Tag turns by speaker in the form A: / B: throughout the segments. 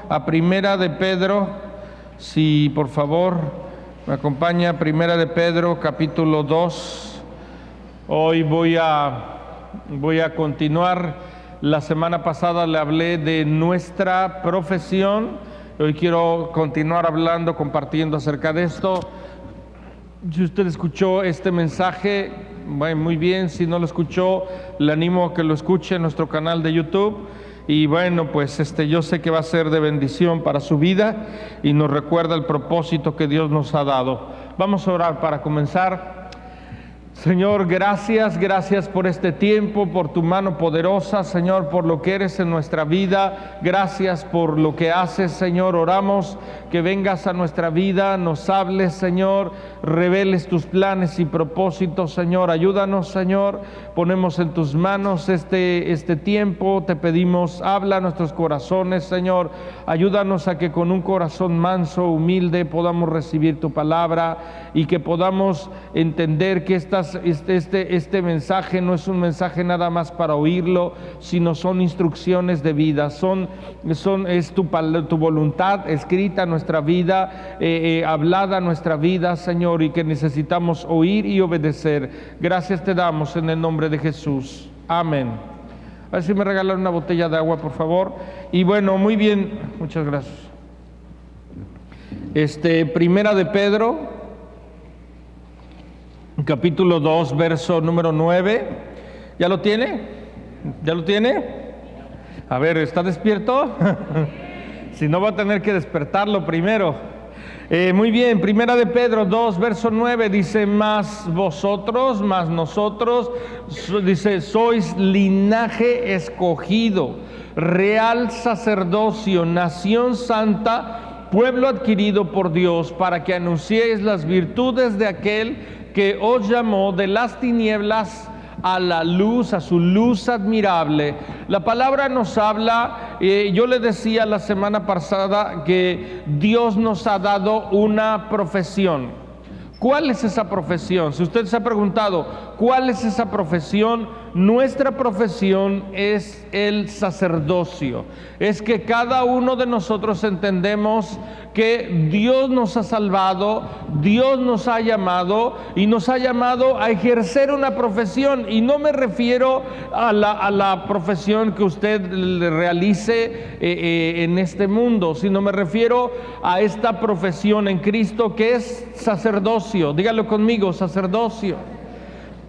A: a Primera de Pedro. Si por favor me acompaña, Primera de Pedro, capítulo 2. Hoy voy a continuar. La semana pasada le hablé de nuestra profesión. Hoy quiero continuar hablando, compartiendo acerca de esto. Si usted escuchó este mensaje, bueno, muy bien. Si no lo escuchó, le animo a que lo escuche en nuestro canal de YouTube. Y bueno, pues yo sé que va a ser de bendición para su vida y nos recuerda el propósito que Dios nos ha dado. Vamos a orar para comenzar. Señor, gracias por este tiempo, por tu mano poderosa, Señor, por lo que eres en nuestra vida. Gracias por lo que haces, Señor. Oramos que vengas a nuestra vida, nos hables, Señor, reveles tus planes y propósitos, Señor. Ayúdanos, Señor. Ponemos en tus manos este tiempo. Te pedimos, habla a nuestros corazones, Señor. Ayúdanos a que con un corazón manso, humilde, podamos recibir tu palabra y que podamos entender que este mensaje no es un mensaje nada más para oírlo, sino son instrucciones de vida, es tu voluntad escrita en nuestra vida, hablada en nuestra vida, Señor, y que necesitamos oír y obedecer. Gracias te damos en el nombre de Jesús. Amén. A ver si me regalan una botella de agua, por favor. Y bueno, muy bien, muchas gracias. Primera de Pedro, capítulo 2, verso número 9. ¿Ya lo tiene? ¿Ya lo tiene? A ver, ¿está despierto? Si no, va a tener que despertarlo primero. Muy bien, Primera de Pedro 2, verso 9, dice, más nosotros, dice, sois linaje escogido, real sacerdocio, nación santa, pueblo adquirido por Dios, para que anunciéis las virtudes de aquel que os llamó de las tinieblas a la luz, a su luz admirable. La palabra nos habla, yo le decía la semana pasada que Dios nos ha dado una profesión. ¿Cuál es esa profesión? Si usted se ha preguntado, ¿cuál es esa profesión? Nuestra profesión es el sacerdocio. Es que cada uno de nosotros entendemos que Dios nos ha salvado, Dios nos ha llamado y nos ha llamado a ejercer una profesión. Y no me refiero a la profesión que usted realice en este mundo, sino me refiero a esta profesión en Cristo que es sacerdocio. Dígalo conmigo, sacerdocio.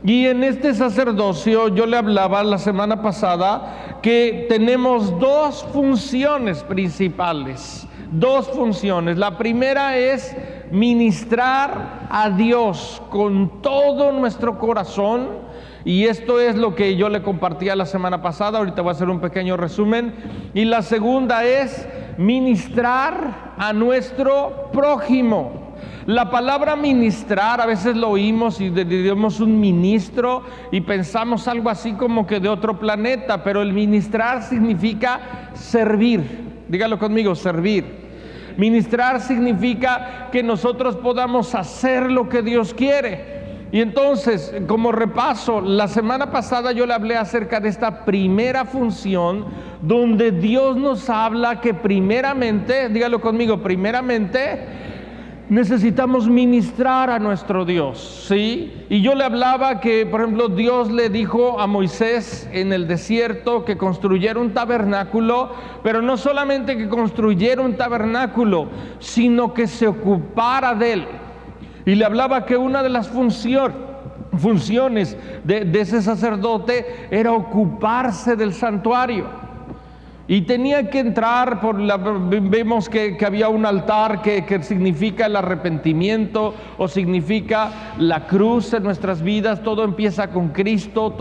A: Y en este sacerdocio yo le hablaba la semana pasada que tenemos dos funciones principales. Dos funciones. La primera es ministrar a Dios con todo nuestro corazón. Y esto es lo que yo le compartía la semana pasada. Ahorita voy a hacer un pequeño resumen. Y la segunda es ministrar a nuestro prójimo. La palabra ministrar, a veces lo oímos y diríamos un ministro y pensamos algo así como que de otro planeta, pero el ministrar significa servir. Dígalo conmigo, servir. Ministrar significa que nosotros podamos hacer lo que Dios quiere. Y entonces, como repaso, la semana pasada yo le hablé acerca de esta primera función, donde Dios nos habla que primeramente, dígalo conmigo, primeramente necesitamos ministrar a nuestro Dios, ¿sí? Y yo le hablaba que, por ejemplo, Dios le dijo a Moisés en el desierto que construyera un tabernáculo, pero no solamente que construyera un tabernáculo, sino que se ocupara de él. Y le hablaba que una de las funciones de ese sacerdote era ocuparse del santuario. Y tenía que entrar vemos que había un altar que significa el arrepentimiento o significa la cruz en nuestras vidas. Todo empieza con Cristo,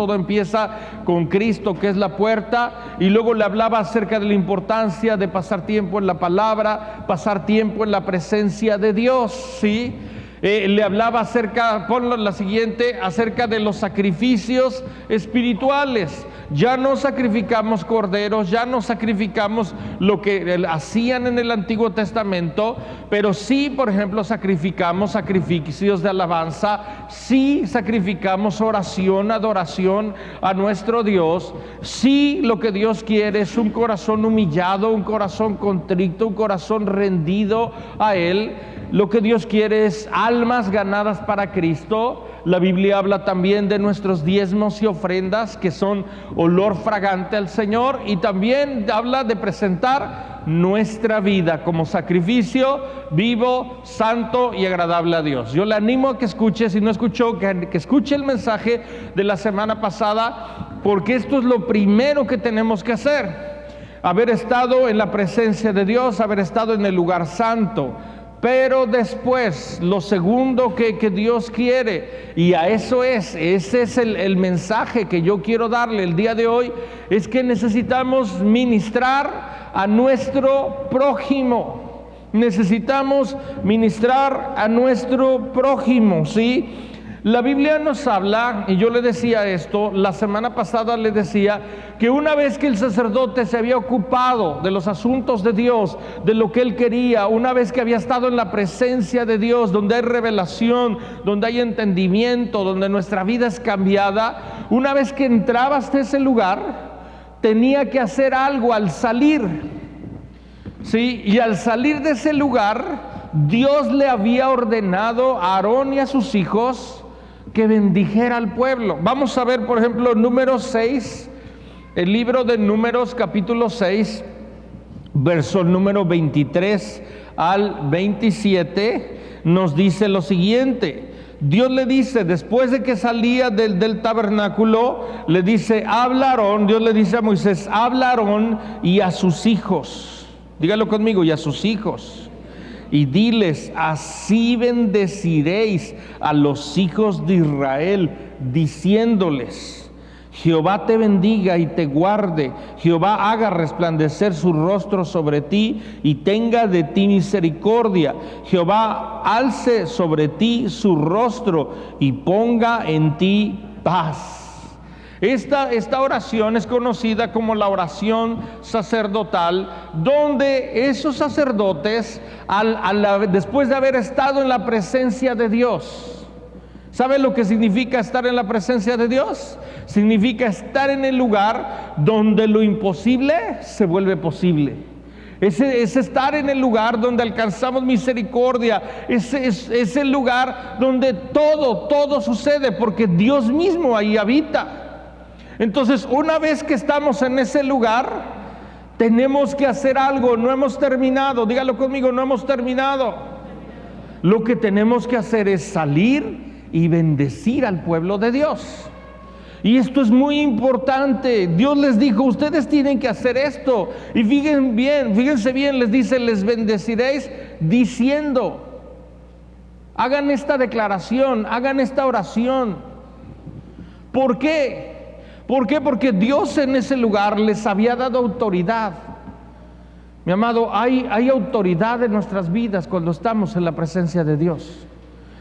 A: que es la puerta. Y luego le hablaba acerca de la importancia de pasar tiempo en la palabra, pasar tiempo en la presencia de Dios, ¿sí? Le hablaba acerca, ponlo la siguiente, acerca de los sacrificios espirituales. Ya no sacrificamos corderos, ya no sacrificamos lo que hacían en el Antiguo Testamento, pero sí, por ejemplo, sacrificamos sacrificios de alabanza, sí sacrificamos oración, adoración a nuestro Dios. Sí, lo que Dios quiere es un corazón humillado, un corazón contrito, un corazón rendido a Él. Lo que Dios quiere es almas ganadas para Cristo. La Biblia habla también de nuestros diezmos y ofrendas, que son olor fragante al Señor, y también habla de presentar nuestra vida como sacrificio vivo, santo y agradable a Dios. Yo le animo a que escuche, si no escuchó, que escuche el mensaje de la semana pasada, porque esto es lo primero que tenemos que hacer: haber estado en la presencia de Dios, haber estado en el lugar santo. Pero después, lo segundo que Dios quiere, y a eso ese es el mensaje que yo quiero darle el día de hoy, es que necesitamos ministrar a nuestro prójimo. Necesitamos ministrar a nuestro prójimo, ¿sí? La Biblia nos habla, y yo le decía esto, la semana pasada le decía, que una vez que el sacerdote se había ocupado de los asuntos de Dios, de lo que él quería, una vez que había estado en la presencia de Dios, donde hay revelación, donde hay entendimiento, donde nuestra vida es cambiada, una vez que entraba hasta ese lugar, tenía que hacer algo al salir, ¿sí? Y al salir de ese lugar, Dios le había ordenado a Aarón y a sus hijos que bendijera al pueblo. Vamos a ver, por ejemplo, Números 6, el libro de Números capítulo 6, verso número 23 al 27, nos dice lo siguiente. Dios le dice, después de que salía del tabernáculo, le dice, habla Aarón, Dios le dice a Moisés, habla Aarón y a sus hijos. Dígalo conmigo, y a sus hijos. Y diles, así bendeciréis a los hijos de Israel, diciéndoles, Jehová te bendiga y te guarde, Jehová haga resplandecer su rostro sobre ti y tenga de ti misericordia, Jehová alce sobre ti su rostro y ponga en ti paz. Esta oración es conocida como la oración sacerdotal, donde esos sacerdotes, después de haber estado en la presencia de Dios, ¿sabe lo que significa estar en la presencia de Dios? Significa estar en el lugar donde lo imposible se vuelve posible. Es estar en el lugar donde alcanzamos misericordia. Es el lugar donde todo sucede, porque Dios mismo ahí habita. Entonces, una vez que estamos en ese lugar, tenemos que hacer algo. No hemos terminado, dígalo conmigo, no hemos terminado. Lo que tenemos que hacer es salir y bendecir al pueblo de Dios. Y esto es muy importante. Dios les dijo, ustedes tienen que hacer esto. Y fíjense bien, les dice, les bendeciréis diciendo. Hagan esta declaración, hagan esta oración. ¿Por qué? ¿Por qué? Porque Dios en ese lugar les había dado autoridad. Mi amado, hay autoridad en nuestras vidas cuando estamos en la presencia de Dios.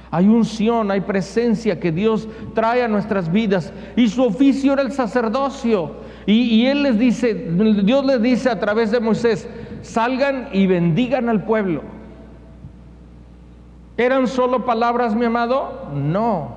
A: Hay unción, hay presencia que Dios trae a nuestras vidas. Y su oficio era el sacerdocio. Y Dios les dice a través de Moisés, salgan y bendigan al pueblo. ¿Eran solo palabras, mi amado? No.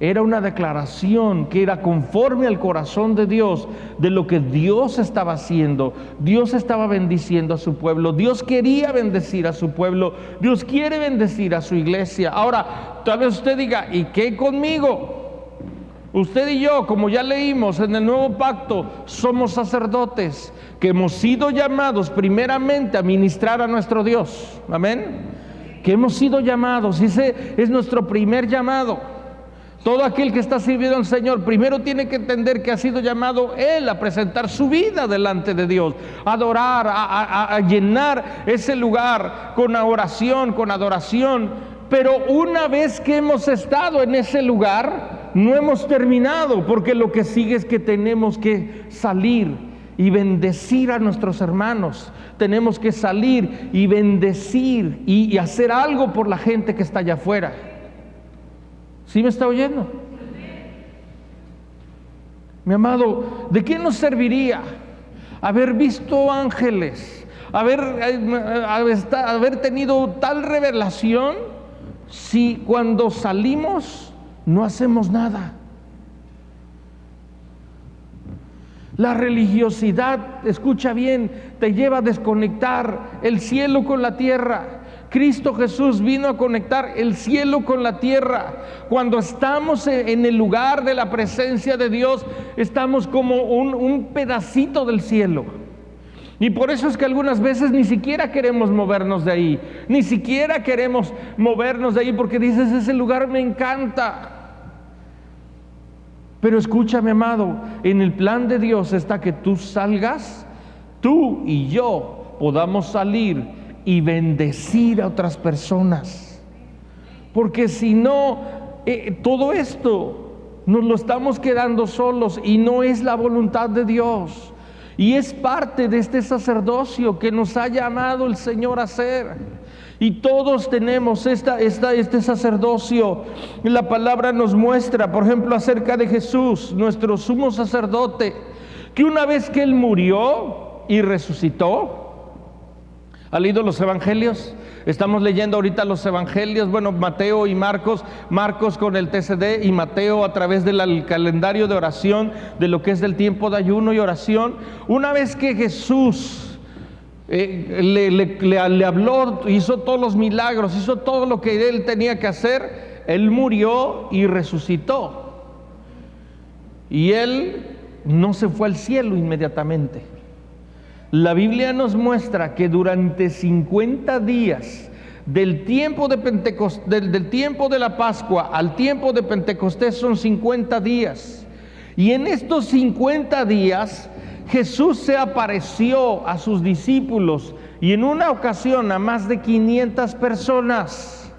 A: Era una declaración que era conforme al corazón de Dios, de lo que Dios estaba haciendo. Dios estaba bendiciendo a su pueblo. Dios quería bendecir a su pueblo. Dios quiere bendecir a su iglesia. Ahora, tal vez usted diga, ¿y qué conmigo? Usted y yo, como ya leímos en el Nuevo Pacto, somos sacerdotes que hemos sido llamados primeramente a ministrar a nuestro Dios. Amén. Que hemos sido llamados. Ese es nuestro primer llamado. Todo aquel que está sirviendo al Señor primero tiene que entender que ha sido llamado Él a presentar su vida delante de Dios, a adorar, a llenar ese lugar con oración, con adoración. Pero una vez que hemos estado en ese lugar, no hemos terminado, porque lo que sigue es que tenemos que salir y bendecir a nuestros hermanos. Tenemos que salir y bendecir y hacer algo por la gente que está allá afuera. ¿Sí me está oyendo? Mi amado, ¿de qué nos serviría haber visto ángeles, haber tenido tal revelación, si cuando salimos no hacemos nada? La religiosidad, escucha bien, te lleva a desconectar el cielo con la tierra. Cristo Jesús vino a conectar el cielo con la tierra. Cuando estamos en el lugar de la presencia de Dios, estamos como un pedacito del cielo. Y por eso es que algunas veces ni siquiera queremos movernos de ahí. Ni siquiera queremos movernos de ahí porque dices, ese lugar me encanta. Pero escúchame, amado, en el plan de Dios está que tú salgas, tú y yo podamos salir y bendecir a otras personas. Porque si no, todo esto nos lo estamos quedando solos y no es la voluntad de Dios. Y es parte de este sacerdocio que nos ha llamado el Señor a hacer. Y todos tenemos este sacerdocio. La palabra nos muestra, por ejemplo, acerca de Jesús, nuestro sumo sacerdote, que una vez que Él murió y resucitó. ¿Ha leído los evangelios? Estamos leyendo ahorita los evangelios, bueno, Mateo y Marcos con el TCD y Mateo a través del calendario de oración, de lo que es del tiempo de ayuno y oración. Una vez que Jesús le habló, hizo todos los milagros, hizo todo lo que Él tenía que hacer, Él murió y resucitó. Y Él no se fue al cielo inmediatamente. La Biblia nos muestra que durante 50 días, del tiempo de Pentecostés, del tiempo de la Pascua al tiempo de Pentecostés son 50 días. Y en estos 50 días Jesús se apareció a sus discípulos y en una ocasión a más de 500 personas.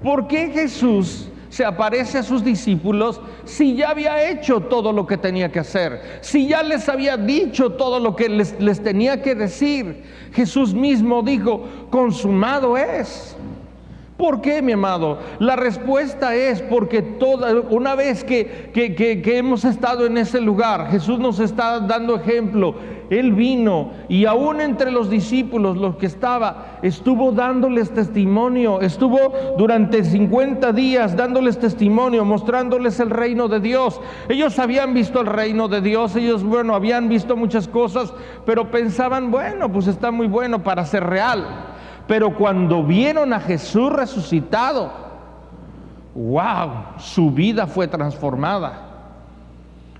A: ¿Por qué Jesús se aparece a sus discípulos si ya había hecho todo lo que tenía que hacer? Si ya les había dicho todo lo que les tenía que decir. Jesús mismo dijo, consumado es. ¿Por qué, mi amado? La respuesta es porque una vez que hemos estado en ese lugar, Jesús nos está dando ejemplo. Él vino y aún entre los discípulos, los que estuvo dándoles testimonio, estuvo durante 50 días dándoles testimonio, mostrándoles el reino de Dios. Ellos habían visto el reino de Dios, ellos, habían visto muchas cosas, pero pensaban, pues está muy bueno para ser real. Pero cuando vieron a Jesús resucitado, ¡wow!, su vida fue transformada.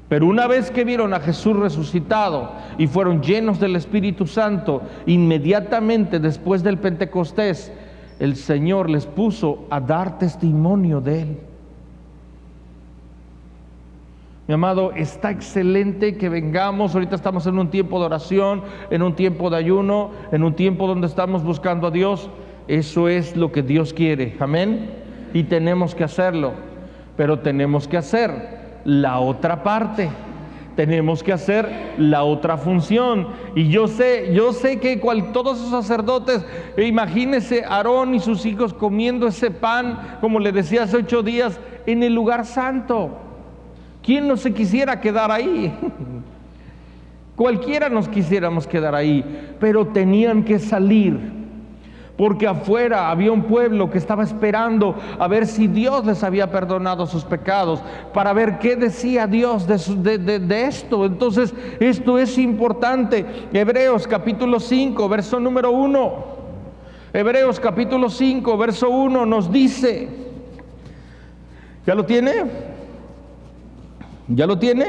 A: Pero una vez que vieron a Jesús resucitado y fueron llenos del Espíritu Santo, inmediatamente después del Pentecostés, el Señor les puso a dar testimonio de Él. Mi amado, está excelente que vengamos. Ahorita estamos en un tiempo de oración, en un tiempo de ayuno, en un tiempo donde estamos buscando a Dios. Eso es lo que Dios quiere, amén. Y tenemos que hacerlo, pero tenemos que hacer la otra parte. Tenemos que hacer la otra función. Y yo sé que todos esos sacerdotes, imagínense Aarón y sus hijos comiendo ese pan, como le decía hace 8 días, en el lugar santo. ¿Quién no se quisiera quedar ahí? Cualquiera nos quisiéramos quedar ahí, pero tenían que salir, porque afuera había un pueblo que estaba esperando a ver si Dios les había perdonado sus pecados, para ver qué decía Dios de esto. Entonces, esto es importante. Hebreos capítulo 5, verso número 1. Hebreos capítulo 5, verso 1 nos dice, ¿ya lo tiene? ¿Ya lo tiene?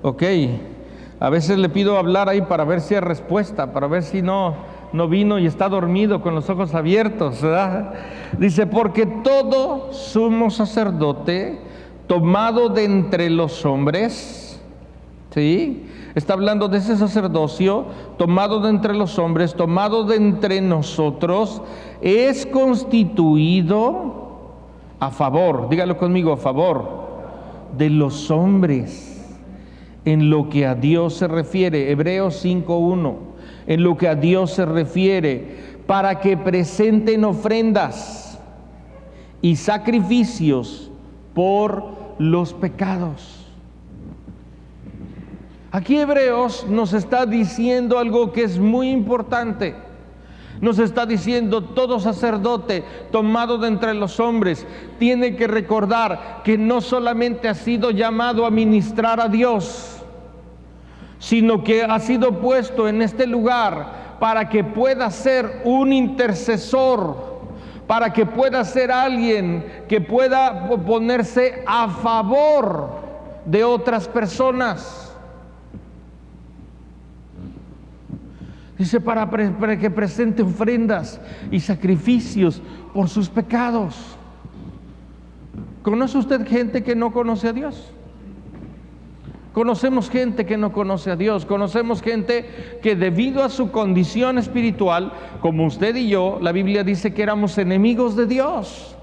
A: Ok. A veces le pido hablar ahí para ver si hay respuesta, para ver si no vino y está dormido con los ojos abiertos, ¿verdad? Dice, porque todo sumo sacerdote tomado de entre los hombres, ¿sí? Está hablando de ese sacerdocio tomado de entre los hombres, tomado de entre nosotros, es constituido a favor, dígalo conmigo, a favor de los hombres, en lo que a Dios se refiere. Hebreos 5:1, en lo que a Dios se refiere, para que presenten ofrendas y sacrificios por los pecados. Aquí Hebreos nos está diciendo algo que es muy importante. Nos está diciendo: todo sacerdote tomado de entre los hombres tiene que recordar que no solamente ha sido llamado a ministrar a Dios, sino que ha sido puesto en este lugar para que pueda ser un intercesor, para que pueda ser alguien que pueda ponerse a favor de otras personas. Dice, para que presente ofrendas y sacrificios por sus pecados. ¿Conoce usted gente que no conoce a Dios? Conocemos gente que no conoce a Dios. Conocemos gente que debido a su condición espiritual, como usted y yo, la Biblia dice que éramos enemigos de Dios.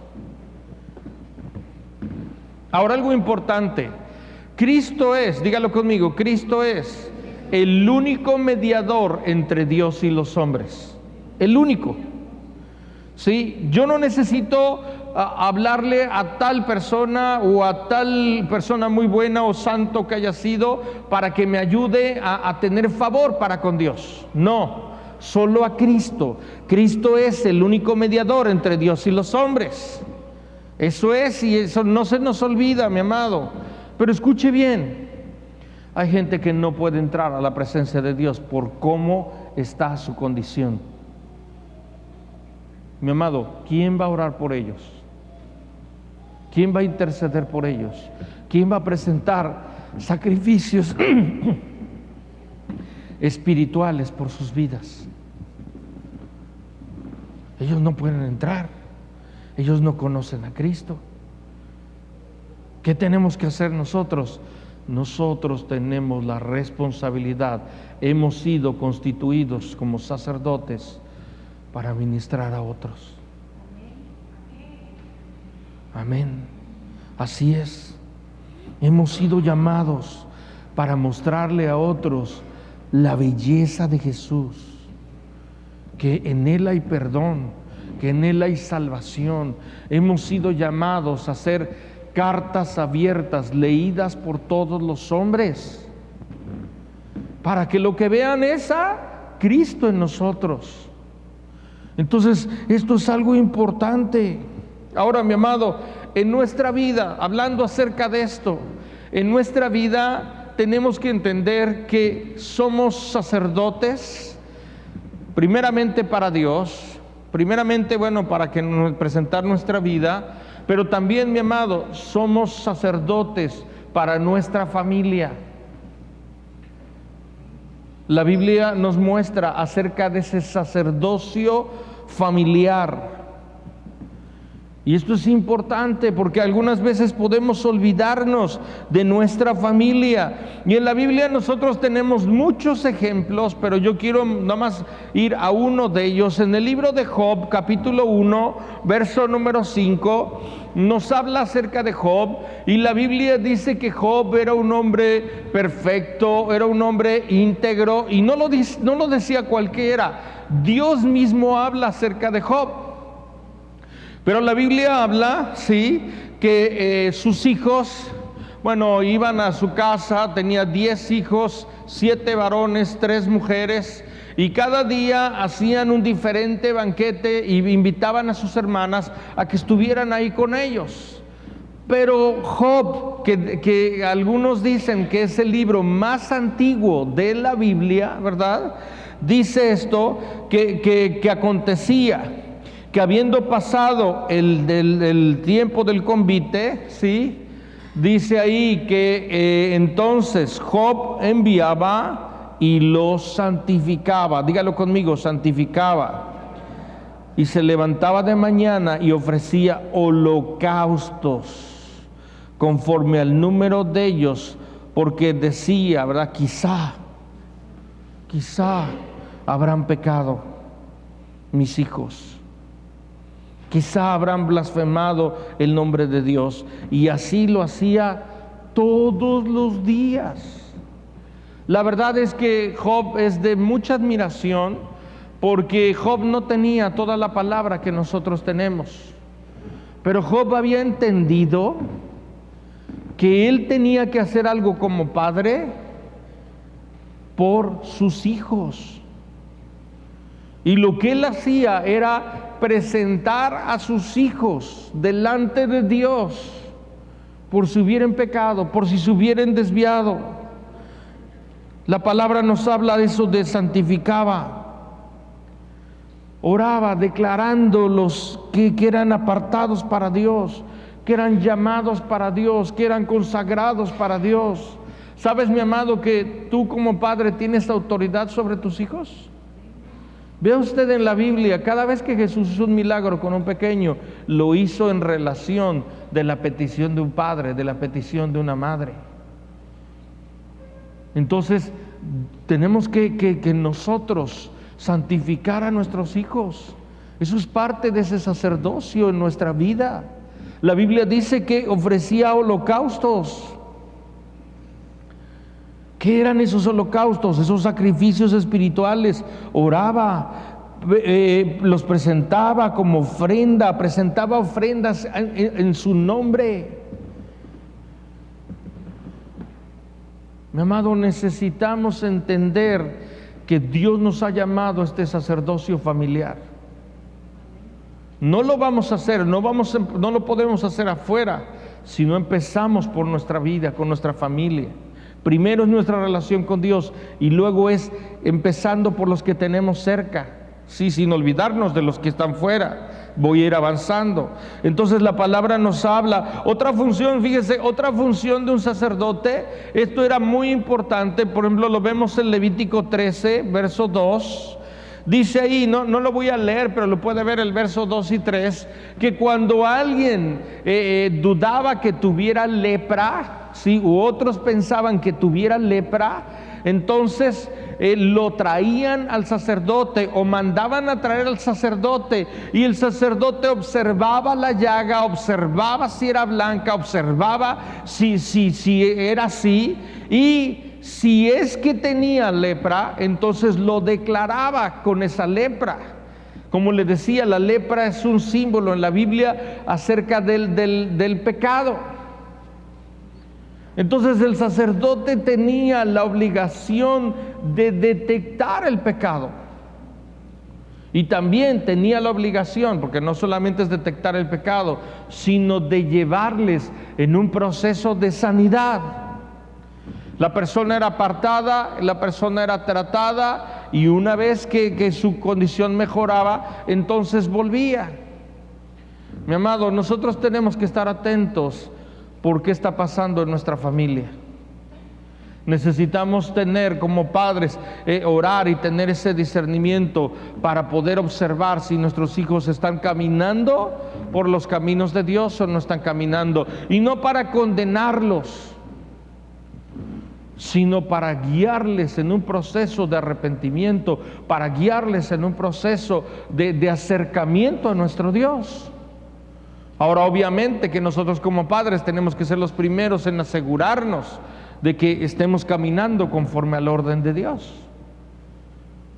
A: Ahora, algo importante. Cristo es, dígalo conmigo, Cristo es el único mediador entre Dios y los hombres. El único. ¿Sí? Yo no necesito hablarle a tal persona o a tal persona muy buena o santo que haya sido para que me ayude a tener favor para con Dios. No, solo a Cristo. Cristo es el único mediador entre Dios y los hombres. Eso es, y eso no se nos olvida, mi amado. Pero escuche bien. Hay gente que no puede entrar a la presencia de Dios por cómo está su condición. Mi amado, ¿quién va a orar por ellos? ¿Quién va a interceder por ellos? ¿Quién va a presentar sacrificios espirituales por sus vidas? Ellos no pueden entrar. Ellos no conocen a Cristo. ¿Qué tenemos que hacer nosotros? Nosotros tenemos la responsabilidad, hemos sido constituidos como sacerdotes para ministrar a otros. Amén. Así es. Hemos sido llamados para mostrarle a otros la belleza de Jesús, que en Él hay perdón, que en Él hay salvación. Hemos sido llamados a ser cartas abiertas, leídas por todos los hombres, para que lo que vean es a Cristo en nosotros. Entonces, esto es algo importante. Ahora, mi amado, en nuestra vida, hablando acerca de esto, en nuestra vida tenemos que entender que somos sacerdotes, primeramente para Dios, primeramente, para que presentar nuestra vida, pero también, mi amado, somos sacerdotes para nuestra familia. La Biblia nos muestra acerca de ese sacerdocio familiar. Y esto es importante porque algunas veces podemos olvidarnos de nuestra familia. Y en la Biblia nosotros tenemos muchos ejemplos, pero yo quiero nada más ir a uno de ellos. En el libro de Job, capítulo 1, verso número 5, nos habla acerca de Job. Y la Biblia dice que Job era un hombre perfecto, era un hombre íntegro. Y no lo decía cualquiera. Dios mismo habla acerca de Job. Pero la Biblia habla, sí, que sus hijos, iban a su casa, tenía 10 hijos, 7 varones, 3 mujeres, y cada día hacían un diferente banquete y invitaban a sus hermanas a que estuvieran ahí con ellos. Pero Job, que algunos dicen que es el libro más antiguo de la Biblia, ¿verdad? Dice esto, que acontecía que habiendo pasado el tiempo del convite, ¿sí? Dice ahí que entonces Job enviaba y los santificaba. Dígalo conmigo, santificaba. Y se levantaba de mañana y ofrecía holocaustos conforme al número de ellos, porque decía, ¿verdad? Quizá habrán pecado mis hijos. Quizá habrán blasfemado el nombre de Dios. Y así lo hacía todos los días. La verdad es que Job es de mucha admiración, porque Job no tenía toda la palabra que nosotros tenemos. Pero Job había entendido que él tenía que hacer algo como padre por sus hijos. Y lo que él hacía era presentar a sus hijos delante de Dios por si hubieran pecado, por si se hubieran desviado. La palabra nos habla de eso, de santificaba. Oraba declarando los que eran apartados para Dios, que eran llamados para Dios, que eran consagrados para Dios. ¿Sabes, mi amado, que tú como padre tienes autoridad sobre tus hijos? Vea usted en la Biblia, cada vez que Jesús hizo un milagro con un pequeño, lo hizo en relación de la petición de un padre, de la petición de una madre. Entonces, tenemos que nosotros santificar a nuestros hijos. Eso es parte de ese sacerdocio en nuestra vida. La Biblia dice que ofrecía holocaustos. ¿Qué eran esos holocaustos? Esos sacrificios espirituales. Oraba, los presentaba como ofrenda, presentaba ofrendas en su nombre. Mi amado, necesitamos entender que Dios nos ha llamado a este sacerdocio familiar. No lo vamos a hacer, no lo podemos hacer afuera, si no empezamos por nuestra vida, con nuestra familia. Primero es nuestra relación con Dios y luego es empezando por los que tenemos cerca, sí, sin olvidarnos de los que están fuera. Voy a ir avanzando. Entonces la palabra nos habla. Otra función, fíjese, otra función de un sacerdote, esto era muy importante, por ejemplo lo vemos en Levítico 13, verso 2. Dice ahí, no lo voy a leer, pero lo puede ver el verso 2 y 3, que cuando alguien dudaba que tuviera lepra, ¿sí? U otros pensaban que tuviera lepra, entonces lo traían al sacerdote o mandaban a traer al sacerdote, y el sacerdote observaba la llaga, observaba si era blanca, observaba si era así, y si es que tenía lepra, entonces lo declaraba con esa lepra. Como le decía, la lepra es un símbolo en la Biblia acerca del pecado. Entonces el sacerdote tenía la obligación de detectar el pecado. Y también tenía la obligación, porque no solamente es detectar el pecado, sino de llevarles en un proceso de sanidad. La persona era apartada, la persona era tratada, y una vez que su condición mejoraba, entonces volvía. Mi amado, nosotros tenemos que estar atentos por qué está pasando en nuestra familia. Necesitamos tener como padres, orar y tener ese discernimiento para poder observar si nuestros hijos están caminando por los caminos de Dios o no están caminando. Y no para condenarlos, sino para guiarles en un proceso de arrepentimiento, para guiarles en un proceso de acercamiento a nuestro Dios. Ahora, obviamente que nosotros como padres tenemos que ser los primeros en asegurarnos de que estemos caminando conforme al orden de Dios.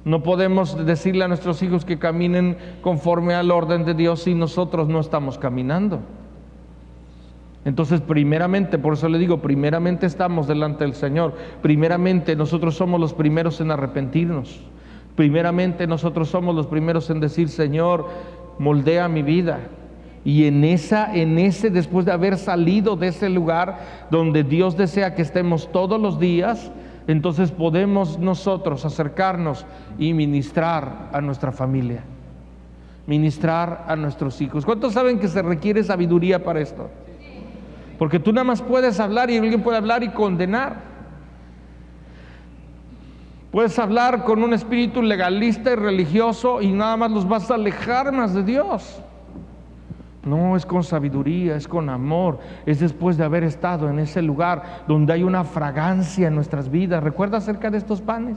A: No podemos decirle a nuestros hijos que caminen conforme al orden de Dios si nosotros no estamos caminando. Entonces, primeramente, por eso le digo, primeramente estamos delante del Señor. Primeramente nosotros somos los primeros en arrepentirnos. Primeramente nosotros somos los primeros en decir: Señor, moldea mi vida. Y en ese, después de haber salido de ese lugar donde Dios desea que estemos todos los días, entonces podemos nosotros acercarnos y ministrar a nuestra familia, ministrar a nuestros hijos. ¿Cuántos saben que se requiere sabiduría para esto? Porque tú nada más puedes hablar, y alguien puede hablar y condenar. Puedes hablar con un espíritu legalista y religioso y nada más los vas a alejar más de Dios. No, es con sabiduría, es con amor, es después de haber estado en ese lugar donde hay una fragancia en nuestras vidas. ¿Recuerda acerca de estos panes?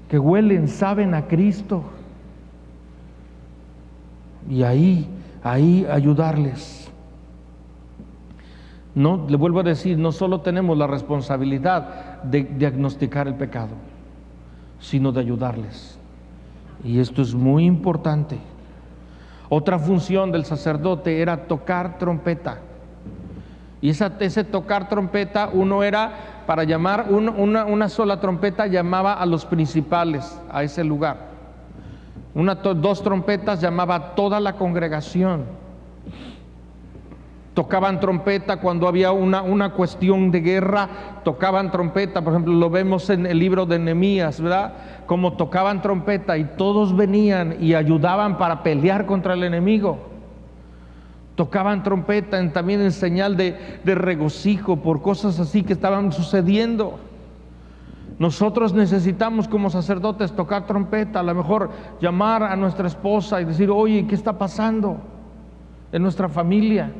A: Que huelen, saben a Cristo. Y ahí ayudarles. No, le vuelvo a decir, no solo tenemos la responsabilidad de diagnosticar el pecado, sino de ayudarles. Y esto es muy importante. Otra función del sacerdote era tocar trompeta. Y ese tocar trompeta, uno era para llamar, una sola trompeta llamaba a los principales a ese lugar. Dos trompetas llamaba a toda la congregación. Tocaban trompeta cuando había una cuestión de guerra, tocaban trompeta. Por ejemplo, lo vemos en el libro de Nehemías, ¿verdad? Como tocaban trompeta y todos venían y ayudaban para pelear contra el enemigo. Tocaban trompeta también en señal de regocijo por cosas así que estaban sucediendo. Nosotros necesitamos como sacerdotes tocar trompeta, a lo mejor llamar a nuestra esposa y decir, oye, ¿qué está pasando en nuestra familia?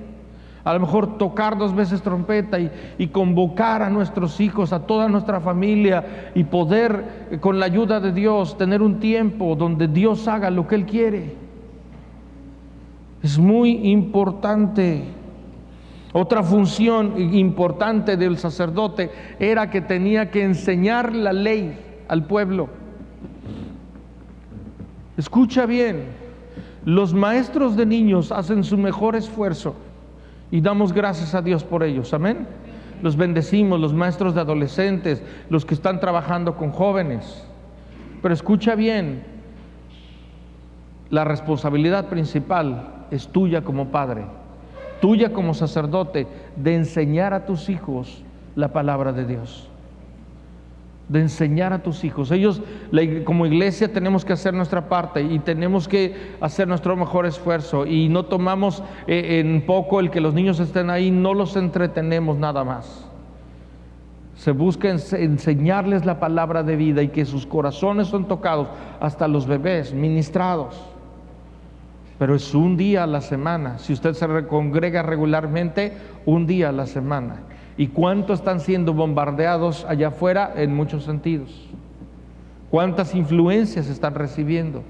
A: A lo mejor tocar 2 veces trompeta y convocar a nuestros hijos, a toda nuestra familia, y poder, con la ayuda de Dios, tener un tiempo donde Dios haga lo que Él quiere. Es muy importante. Otra función importante del sacerdote era que tenía que enseñar la ley al pueblo. Escucha bien, los maestros de niños hacen su mejor esfuerzo y damos gracias a Dios por ellos, amén. Los bendecimos, los maestros de adolescentes, los que están trabajando con jóvenes. Pero escucha bien, la responsabilidad principal es tuya como padre, tuya como sacerdote, de enseñar a tus hijos la palabra de Dios. De enseñar a tus hijos. Ellos, como iglesia, tenemos que hacer nuestra parte y tenemos que hacer nuestro mejor esfuerzo, y no tomamos en poco el que los niños estén ahí, no los entretenemos nada más. Se busca enseñarles la palabra de vida y que sus corazones son tocados, hasta los bebés, ministrados. Pero es un día a la semana. Si usted se congrega regularmente, un día a la semana. ¿Y cuántos están siendo bombardeados allá afuera en muchos sentidos? ¿Cuántas influencias están recibiendo?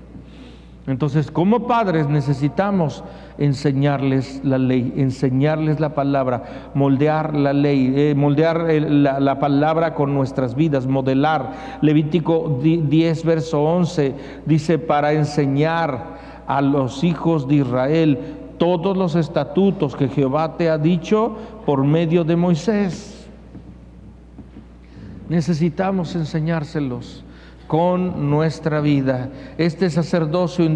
A: Entonces, como padres necesitamos enseñarles la ley, enseñarles la palabra, moldear la ley, moldear la palabra con nuestras vidas, modelar. Levítico 10, verso 11, dice, para enseñar a los hijos de Israel todos los estatutos que Jehová te ha dicho por medio de Moisés. Necesitamos enseñárselos con nuestra vida. Este sacerdocio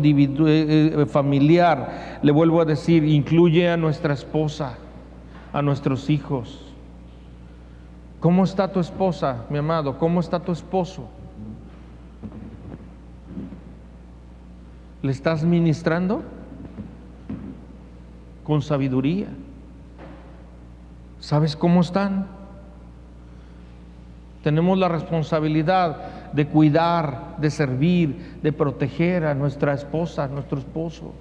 A: familiar, le vuelvo a decir, incluye a nuestra esposa, a nuestros hijos. ¿Cómo está tu esposa, mi amado? ¿Cómo está tu esposo? ¿Le estás ministrando con sabiduría? ¿Sabes cómo están? Tenemos la responsabilidad de cuidar, de servir, de proteger a nuestra esposa, a nuestro esposo.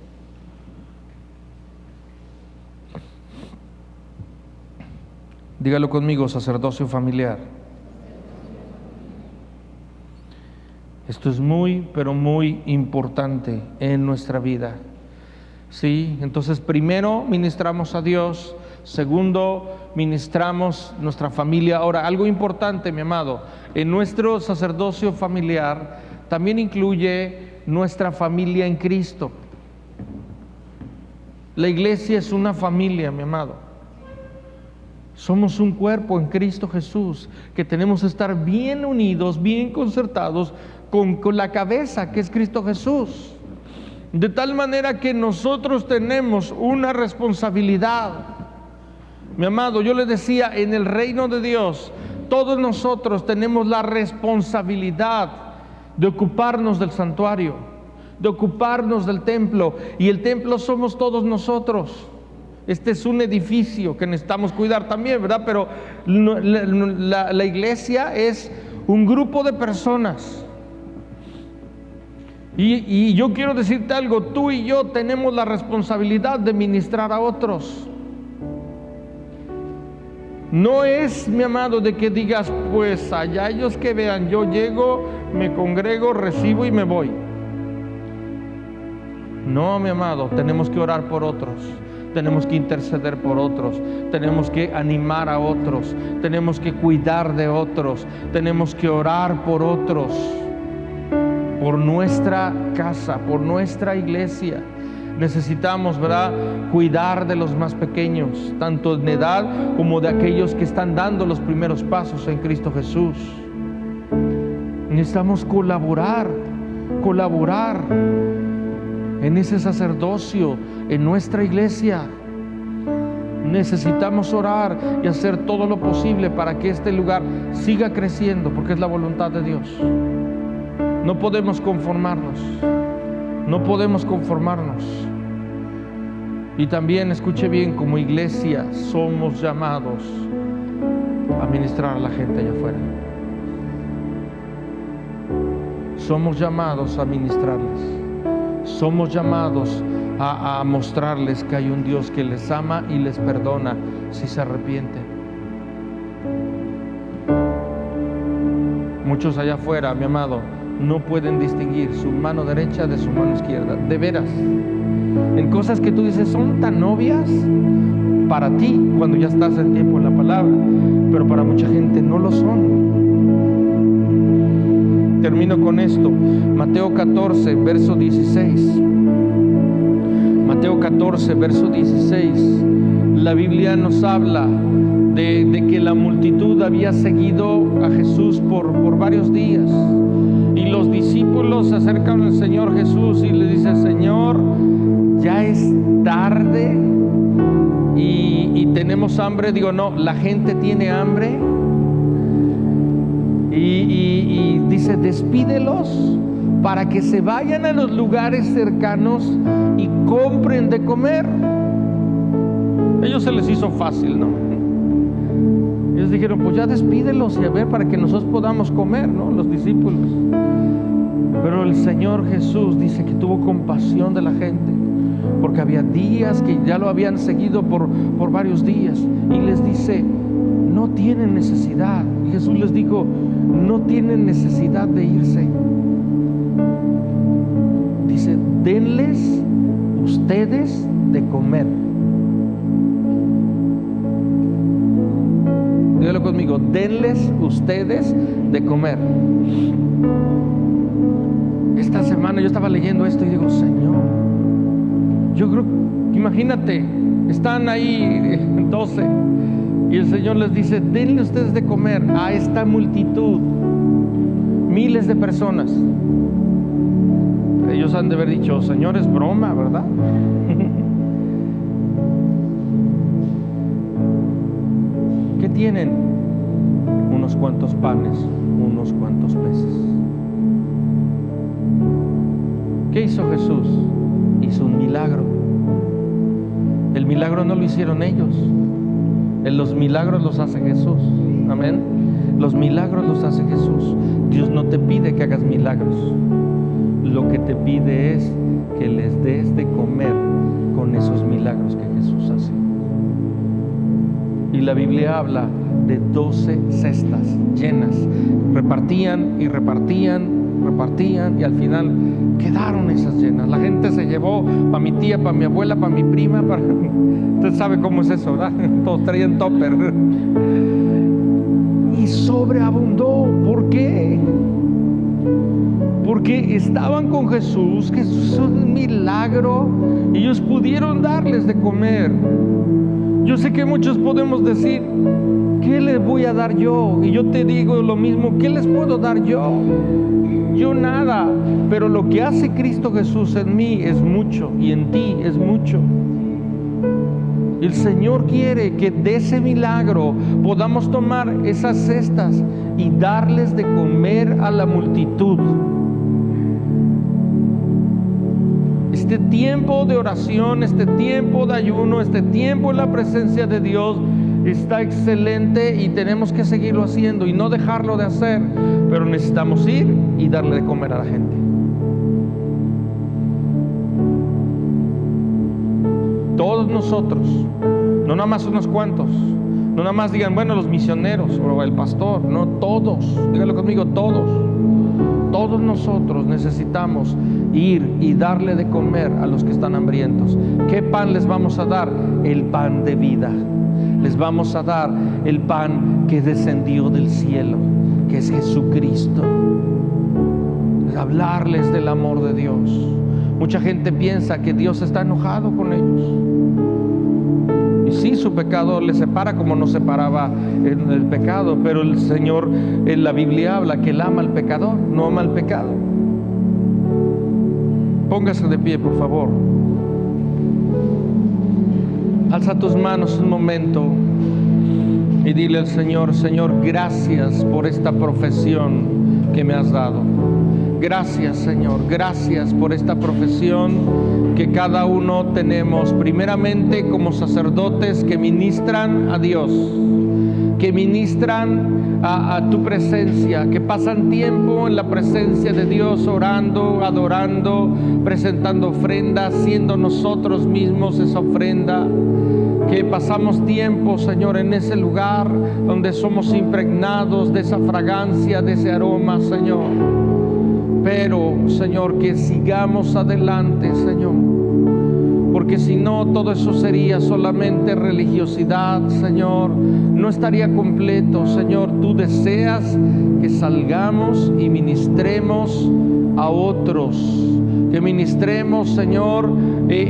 A: Dígalo conmigo, sacerdocio familiar. Esto es muy, pero muy importante en nuestra vida. Sí, entonces primero ministramos a Dios, segundo ministramos nuestra familia. Ahora, algo importante, mi amado, en nuestro sacerdocio familiar también incluye nuestra familia en Cristo. La iglesia es una familia, mi amado. Somos un cuerpo en Cristo Jesús, que tenemos que estar bien unidos, bien concertados con la cabeza, que es Cristo Jesús. De tal manera que nosotros tenemos una responsabilidad. Mi amado, yo le decía, en el reino de Dios, todos nosotros tenemos la responsabilidad de ocuparnos del santuario, de ocuparnos del templo, y el templo somos todos nosotros. Este es un edificio que necesitamos cuidar también, ¿verdad? Pero la iglesia es un grupo de personas. Y yo quiero decirte algo, tú y yo tenemos la responsabilidad de ministrar a otros. No es, mi amado, de que digas, pues allá ellos que vean, yo llego, me congrego, recibo y me voy. No, mi amado, tenemos que orar por otros, tenemos que interceder por otros, tenemos que animar a otros, tenemos que cuidar de otros, tenemos que orar por otros, por nuestra casa, por nuestra iglesia. Necesitamos, ¿verdad?, cuidar de los más pequeños, tanto en edad como de aquellos que están dando los primeros pasos en Cristo Jesús. Necesitamos colaborar en ese sacerdocio, en nuestra iglesia. Necesitamos orar y hacer todo lo posible para que este lugar siga creciendo, porque es la voluntad de Dios. No podemos conformarnos. Y también, escuche bien, como iglesia somos llamados a ministrar a la gente allá afuera. Somos llamados a ministrarles. Somos llamados a mostrarles que hay un Dios que les ama y les perdona si se arrepienten. Muchos allá afuera, mi amado, no pueden distinguir su mano derecha de su mano izquierda. De veras, en cosas que tú dices son tan obvias para ti cuando ya estás en tiempo en la palabra, pero para mucha gente no lo son. Termino con esto. Mateo 14, verso 16. Mateo 14, verso 16. La Biblia nos habla de que la multitud había seguido a Jesús por varios días. Y los discípulos se acercan al Señor Jesús y le dicen: Señor, ya es tarde y tenemos hambre. Digo, no, la gente tiene hambre. Y dice: despídelos para que se vayan a los lugares cercanos y compren de comer. A ellos se les hizo fácil, ¿no? Ellos dijeron: pues ya despídelos y a ver, para que nosotros podamos comer, ¿no? Los discípulos. Pero el Señor Jesús dice que tuvo compasión de la gente, porque había días que ya lo habían seguido por varios días, y les dice: no tienen necesidad. Y Jesús les dijo: no tienen necesidad de irse. Dice: denles ustedes de comer. Dígalo conmigo: denles ustedes de comer. Esta semana yo estaba leyendo esto y digo: Señor, yo creo, imagínate, están ahí 12 y el Señor les dice: denle ustedes de comer a esta multitud, miles de personas. Ellos han de haber dicho: Señor, es broma, ¿verdad? ¿Qué tienen? Unos cuantos panes, unos cuantos peces. ¿Qué hizo Jesús? Hizo un milagro. El milagro no lo hicieron ellos. Los milagros los hace Jesús. Amén. Los milagros los hace Jesús. Dios no te pide que hagas milagros. Lo que te pide es que les des de comer con esos milagros que Jesús hace. Y la Biblia habla de 12 cestas llenas. Repartían y repartían y al final quedaron esas llenas. La gente se llevó para mi tía, para mi abuela, para mi prima, usted sabe cómo es eso, ¿verdad? Todos traían topper. Y sobreabundó. ¿Por qué? Porque estaban con Jesús. Jesús es un milagro y ellos pudieron darles de comer. Yo sé que muchos podemos decir: ¿qué les voy a dar yo? Y yo te digo lo mismo: ¿qué les puedo dar yo? Yo nada. Pero lo que hace Cristo Jesús en mí es mucho, y en ti es mucho. El Señor quiere que de ese milagro podamos tomar esas cestas y darles de comer a la multitud. Este tiempo de oración, este tiempo de ayuno, este tiempo en la presencia de Dios está excelente y tenemos que seguirlo haciendo y no dejarlo de hacer, pero necesitamos ir y darle de comer a la gente. Todos nosotros, no nada más unos cuantos, no nada más digan: bueno, los misioneros o el pastor. No, todos, díganlo conmigo: todos nosotros necesitamos ir y darle de comer a los que están hambrientos. ¿Qué pan les vamos a dar? El pan de vida. Les vamos a dar el pan que descendió del cielo, que es Jesucristo. Hablarles del amor de Dios. Mucha gente piensa que Dios está enojado con ellos. Y sí, su pecado les separa como nos separaba en el pecado, pero el Señor en la Biblia habla que Él ama al pecador, no ama al pecado. Póngase de pie, por favor. Alza tus manos un momento y dile al Señor: Señor, gracias por esta profesión que me has dado. Gracias, Señor, gracias por esta profesión que cada uno tenemos, primeramente como sacerdotes que ministran a Dios, que ministran a tu presencia, que pasan tiempo en la presencia de Dios, orando, adorando, presentando ofrendas, siendo nosotros mismos esa ofrenda. Que pasamos tiempo, Señor, en ese lugar donde somos impregnados de esa fragancia, de ese aroma, Señor. Pero, Señor, que sigamos adelante, Señor, porque si no, todo eso sería solamente religiosidad, Señor. No estaría completo, Señor. Tú deseas que salgamos y ministremos a otros, que ministremos, Señor,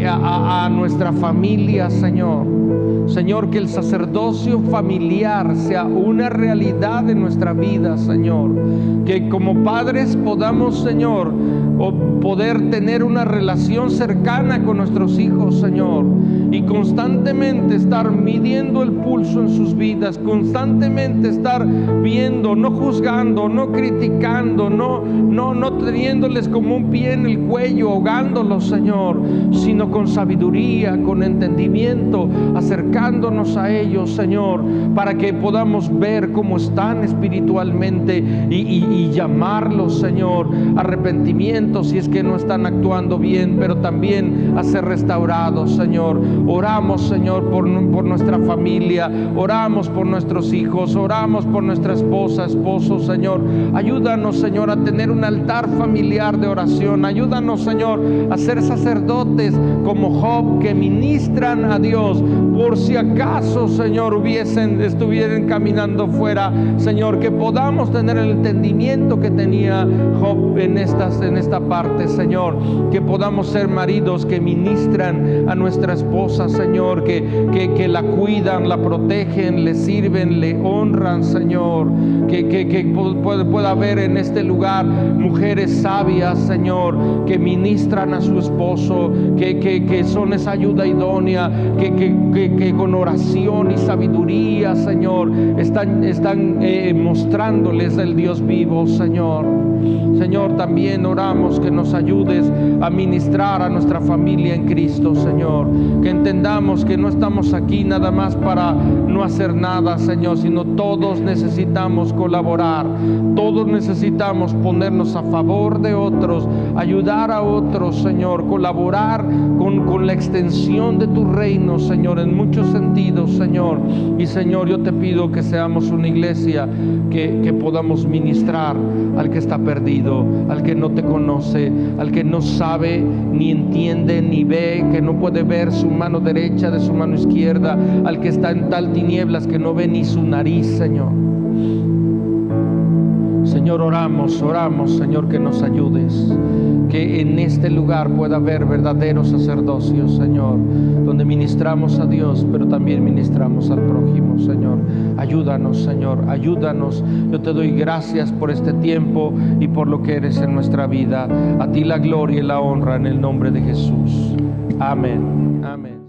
A: a nuestra familia, Señor. Señor, que el sacerdocio familiar sea una realidad en nuestra vida, Señor. Que como padres podamos, Señor, poder tener una relación cercana con nuestros hijos, Señor, y constantemente estar midiendo el pulso en sus vidas, constantemente estar viendo, no juzgando, no criticando, no teniéndoles como un pie en el cuello, ahogándolos, Señor, sino con sabiduría, con entendimiento, acercándonos a ellos, Señor, para que podamos ver cómo están espiritualmente y llamarlos, Señor, arrepentimiento si es que no están actuando bien, pero también a ser restaurados, Señor. Oramos, Señor, por nuestra familia, oramos por nuestros hijos, oramos por nuestra esposa, esposo, Señor. Ayúdanos, Señor, a tener un altar familiar de oración. Ayúdanos, Señor, a ser sacerdotes como Job, que ministran a Dios, por si acaso, Señor, estuvieran caminando fuera, Señor, que podamos tener el entendimiento que tenía Job en esta parte, Señor, que podamos ser maridos que ministran a nuestra esposa, Señor, que la cuidan, la protegen, le sirven, le honran, Señor, que pueda haber en este lugar mujeres sabias, Señor, que ministran a su esposo, que son esa ayuda idónea, que con oración y sabiduría, Señor, están mostrándoles el Dios vivo, Señor. Señor, también oramos que nos ayudes a ministrar a nuestra familia en Cristo, Señor, que entendamos que no estamos aquí nada más para no hacer nada, Señor, sino todos necesitamos colaborar, todos necesitamos ponernos a favor de otros, ayudar a otros, Señor, colaborar con la extensión de tu reino, Señor, en muchos sentidos, Señor. Y, Señor, yo te pido que seamos una iglesia que podamos ministrar al que está perdido, al que no te conoce, al que no sabe, ni entiende, ni ve, que no puede ver su mano derecha de su mano izquierda, al que está en tal tinieblas que no ve ni su nariz, Señor. Señor, oramos, Señor, que nos ayudes, que en este lugar pueda haber verdadero sacerdocio, Señor, donde ministramos a Dios, pero también ministramos al prójimo, Señor. Ayúdanos, Señor, ayúdanos. Yo te doy gracias por este tiempo y por lo que eres en nuestra vida. A ti la gloria y la honra en el nombre de Jesús. Amén. Amén.